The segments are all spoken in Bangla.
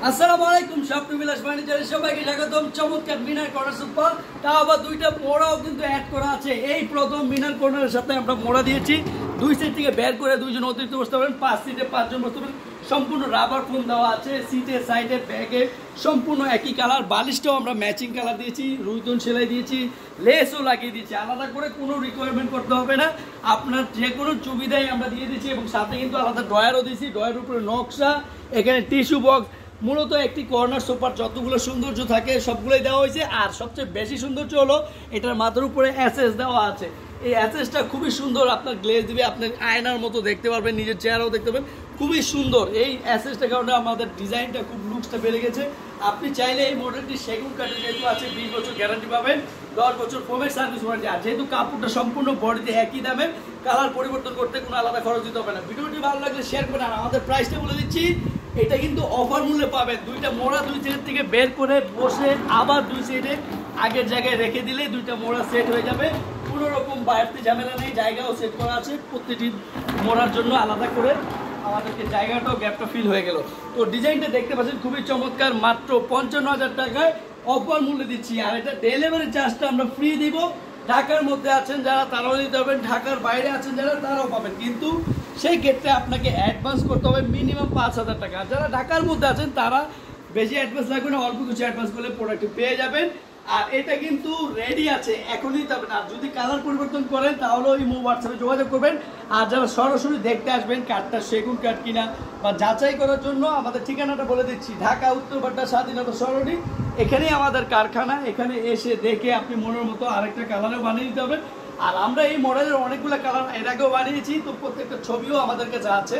আসসালামু আলাইকুম স্বপ্ন বিলাস ফার্নিচারে সবাইকে স্বাগতম। চমৎকার মিনার কর্নার সুপার, তাও আবার দুইটা মোড়াও কিন্তু অ্যাড করা আছে। এই প্রথম মিনার কর্নারের সাথে আমরা মোড়া দিয়েছি। দুই সিট থেকে বের করে দুইজন অতিরিক্ত বসতে পারেন, 5 সিটে 5 জন বসতে পারেন। সম্পূর্ণ রাবার ফোম দেওয়া আছে সিটে, সাইডে, ব্যাগে সম্পূর্ণ একই কালার। বালিশটাও আমরা ম্যাচিং কালার দিয়েছি, রুইতন সেলাই দিয়েছি, লেসও লাগিয়ে দিয়েছি। আলাদা করে কোনো রিকোয়ারমেন্ট করতে হবে না, আপনার যে কোনো সুবিধাই আমরা দিয়ে দিচ্ছি। এবং সাথে কিন্তু আলাদা ড্রয়ারও দিয়েছি, ড্রয়ারের উপরে নকশা, এখানে টিস্যু বক্স। মূলত একটি কর্নার সোফার যতগুলো সৌন্দর্য থাকে সবগুলোই দেওয়া হয়েছে। আর সবচেয়ে বেশি সৌন্দর্য হলো এটার মাথার উপরে অ্যাসেস দেওয়া আছে। এই অ্যাসেসটা খুবই সুন্দর, আপনার গ্লেজ দিবে, আপনার আয়নার মতো দেখতে পারবেন, নিজের চেহারাও দেখতে পাবেন, খুবই সুন্দর। এই অ্যাসেসটার কারণে আমাদের ডিজাইনটা খুব লুকসটা বেড়ে গেছে। আপনি চাইলে এই মডেলটি সেগুন কাঠের যেহেতু আছে 20 বছর গ্যারান্টি পাবেন, 10 বছর ফোমের সার্ভিস ওয়ারেন্টি। আর যেহেতু কাপড়টা সম্পূর্ণ বডিতে একই দামের, কালার পরিবর্তন করতে কোনো আলাদা খরচ দিতে হবে না। ভিডিওটি ভালো লাগলে শেয়ার করবেন। আর আমাদের প্রাইসটা বলে দিচ্ছি, এটা কিন্তু অফার মূল্যে পাবেন। দুইটা মোড়া দুই সাইড থেকে বের করে বসে আবার দুই সাইডে আগের জায়গায় রেখে দিলে দুইটা মোড়া সেট হয়ে যাবে। কোনো রকম বাড়তি ঝামেলা নেই, জায়গাও সেট করা আছে। প্রতিটি মোড়ার জন্য আলাদা করে আমাদেরকে জায়গাটাও গ্যাপটা ফিল হয়ে গেল। তো ডিজাইনটা দেখতে পাচ্ছেন খুবই চমৎকার, মাত্র 55,000 টাকায় অফার মূল্যে দিচ্ছি। আর এটা ডেলিভারি চার্জটা আমরা ফ্রি দিব। ঢাকার মধ্যে আছেন যারা তারাও দিতে পারবেন, ঢাকার বাইরে আছেন যারা তারাও পাবেন। কিন্তু সেই ক্ষেত্রে আপনাকে অ্যাডভান্স করতে হবে মিনিমাম 5,000 টাকা। যারা ঢাকার মধ্যে আছেন তারা বেশি অ্যাডভান্স লাগবে না, অল্প কিছু অ্যাডভান্স করলে প্রোডাক্টটি পেয়ে যাবেন। আর এটা কিন্তু রেডি আছে, এখনই দিতে হবে না। আর যদি কালার পরিবর্তন করেন তাহলে ওই হোয়াটসঅ্যাপে যোগাযোগ করবেন। আর যারা সরাসরি দেখতে আসবেন কাঠটা সেগুন কাঠ কিনা বা যাচাই করার জন্য আমাদের ঠিকানাটা বলে দিচ্ছি, ঢাকা উত্তরপাড়া স্বাধীনতা সরণি। এখানেই আমাদের কারখানা। এখানে এসে দেখে আপনি মনের মতো আরেকটা কালারও বানিয়ে দিতে হবে। আর আমরা এই মডেলের অনেকগুলো কালার এর আগেও বানিয়েছি, তো প্রত্যেকটা ছবিও আমাদের কাছে আছে।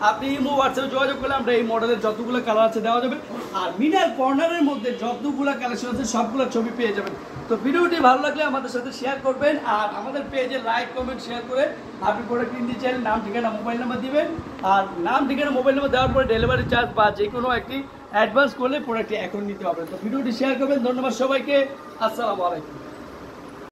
আপনি ইমো হোয়াটসঅ্যাপে যোগাযোগ করলে আমরা এই মডেলের যতগুলো কালার আছে দেওয়া যাবে। আর মিনার কর্নারের মধ্যে যতগুলো কালেকশন আছে সবগুলো ছবি পেয়ে যাবেন। তো ভিডিওটি ভালো লাগলে আমাদের সাথে শেয়ার করবেন। আর আমাদের পেজে লাইক কমেন্ট শেয়ার করে আপনি প্রোডাক্ট কিনতে চাইলে নাম ঠিকানা মোবাইল নাম্বার দিবেন। আর নাম ঠিকানা মোবাইল নাম্বার দেওয়ার পরে ডেলিভারি চার্জ বা যে কোনো একটি অ্যাডভান্স করলে প্রোডাক্টটি এখন নিতে হবে। তো ভিডিওটি শেয়ার করবেন। ধন্যবাদ সবাইকে। আসসালামু আলাইকুম।